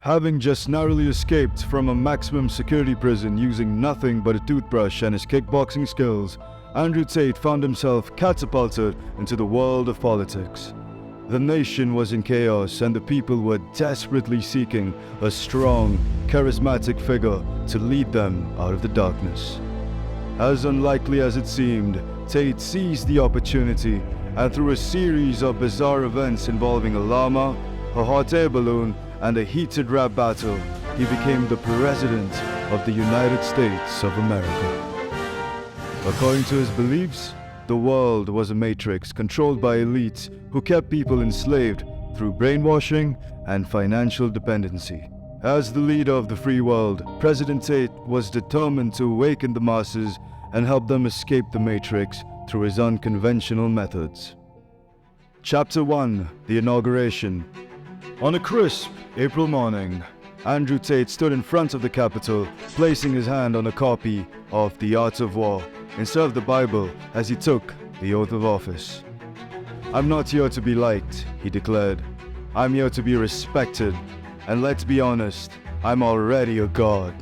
Having just narrowly escaped from a maximum security prison using nothing but a toothbrush and his kickboxing skills, Andrew Tate found himself catapulted into the world of politics. The nation was in chaos and the people were desperately seeking a strong, charismatic figure to lead them out of the darkness. As unlikely as it seemed, Tate seized the opportunity and through a series of bizarre events involving a llama, a hot air balloon, and a heated rap battle, he became the President of the United States of America. According to his beliefs, the world was a matrix controlled by elites who kept people enslaved through brainwashing and financial dependency. As the leader of the free world, President Tate was determined to awaken the masses and help them escape the matrix through his unconventional methods. Chapter 1: The Inauguration. On a crisp April morning, Andrew Tate stood in front of the Capitol, placing his hand on a copy of The Art of War instead of the Bible as he took the oath of office. "I'm not here to be liked," he declared. "I'm here to be respected. And let's be honest, I'm already a god.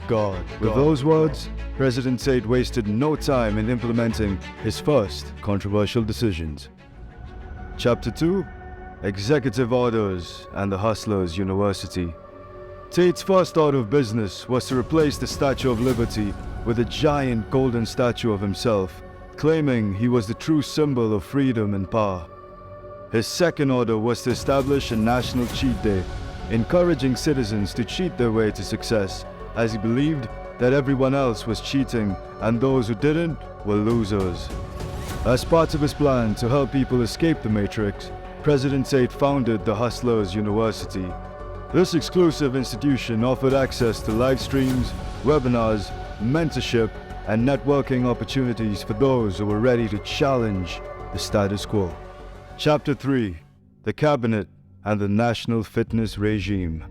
With those words, President Tate wasted no time in implementing his first controversial decisions. Chapter 2: Executive Orders and the Hustlers' University. Tate's first order of business was to replace the Statue of Liberty with a giant golden statue of himself, claiming he was the true symbol of freedom and power. His second order was to establish a national cheat day, encouraging citizens to cheat their way to success, as he believed that everyone else was cheating and those who didn't were losers. As part of his plan to help people escape the matrix, President Tate founded the Hustlers' University. This exclusive institution offered access to live streams, webinars, mentorship, and networking opportunities for those who were ready to challenge the status quo. Chapter 3: The Cabinet and the National Fitness Regime.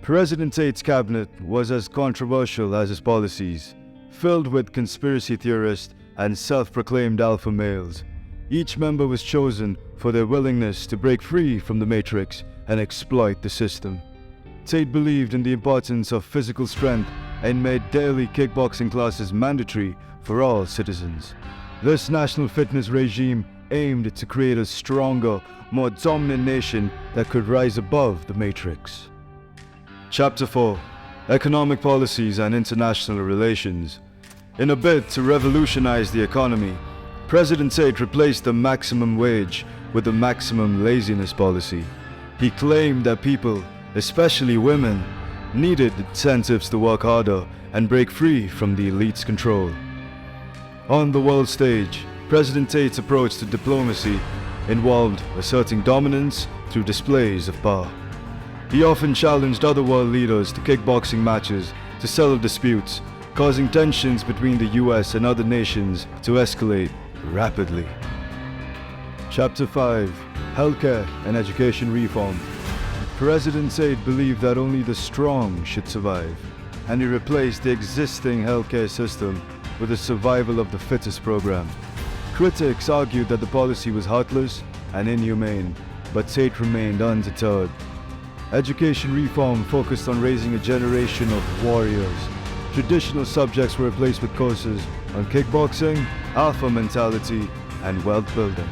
President Tate's cabinet was as controversial as his policies, filled with conspiracy theorists and self-proclaimed alpha males. Each member was chosen for their willingness to break free from the matrix and exploit the system. Tate believed in the importance of physical strength and made daily kickboxing classes mandatory for all citizens. This national fitness regime aimed to create a stronger, more dominant nation that could rise above the matrix. Chapter 4: Economic Policies and International Relations. In a bid to revolutionize the economy, President Tate replaced the maximum wage with the maximum laziness policy. He claimed that people, especially women, needed incentives to work harder and break free from the elite's control. On the world stage, President Tate's approach to diplomacy involved asserting dominance through displays of power. He often challenged other world leaders to kickboxing matches to settle disputes, causing tensions between the US and other nations to escalate rapidly. Chapter 5: Healthcare and Education Reform. President Tate believed that only the strong should survive, and he replaced the existing healthcare system with the Survival of the Fittest program. Critics argued that the policy was heartless and inhumane, but Tate remained undeterred. Education reform focused on raising a generation of warriors. Traditional subjects were replaced with courses on kickboxing, alpha mentality, and wealth building.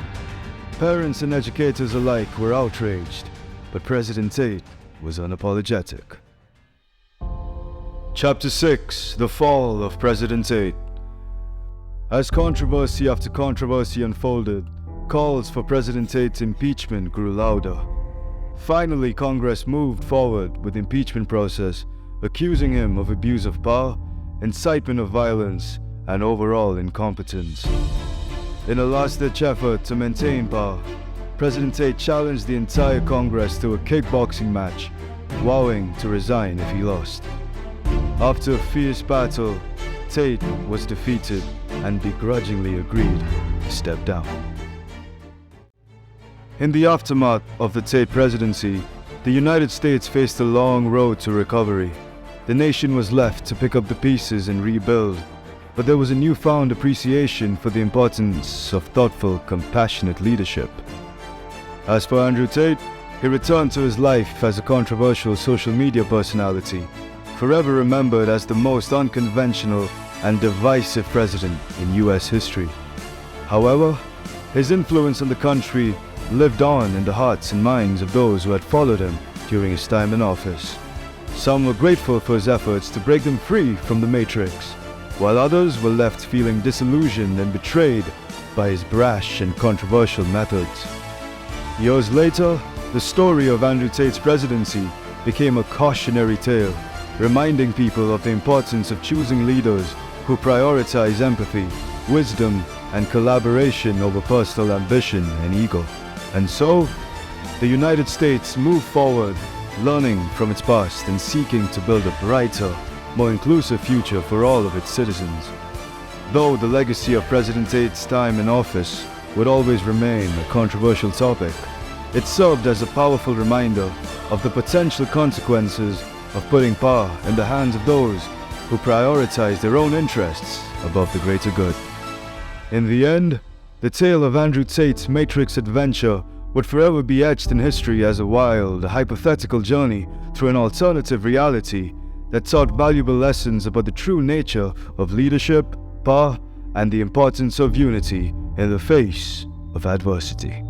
Parents and educators alike were outraged, but President Tate was unapologetic. Chapter 6: The Fall of President Tate. As controversy after controversy unfolded, calls for President Tate's impeachment grew louder. Finally, Congress moved forward with the impeachment process, accusing him of abuse of power, incitement of violence, and overall incompetence. In a last-ditch effort to maintain power, President Tate challenged the entire Congress to a kickboxing match, vowing to resign if he lost. After a fierce battle, Tate was defeated and begrudgingly agreed to step down. In the aftermath of the Tate presidency, the United States faced a long road to recovery. The nation was left to pick up the pieces and rebuild, but there was a newfound appreciation for the importance of thoughtful, compassionate leadership. As for Andrew Tate, he returned to his life as a controversial social media personality, forever remembered as the most unconventional and divisive president in US history. However, his influence on the country lived on in the hearts and minds of those who had followed him during his time in office. Some were grateful for his efforts to break them free from the Matrix, while others were left feeling disillusioned and betrayed by his brash and controversial methods. Years later, the story of Andrew Tate's presidency became a cautionary tale, reminding people of the importance of choosing leaders who prioritize empathy, wisdom, and collaboration over personal ambition and ego. And so, the United States moved forward, learning from its past and seeking to build a brighter, more inclusive future for all of its citizens. Though the legacy of President Tate's time in office would always remain a controversial topic, it served as a powerful reminder of the potential consequences of putting power in the hands of those who prioritize their own interests above the greater good. In the end, the tale of Andrew Tate's Matrix adventure would forever be etched in history as a wild, hypothetical journey through an alternative reality that taught valuable lessons about the true nature of leadership, power, and the importance of unity in the face of adversity.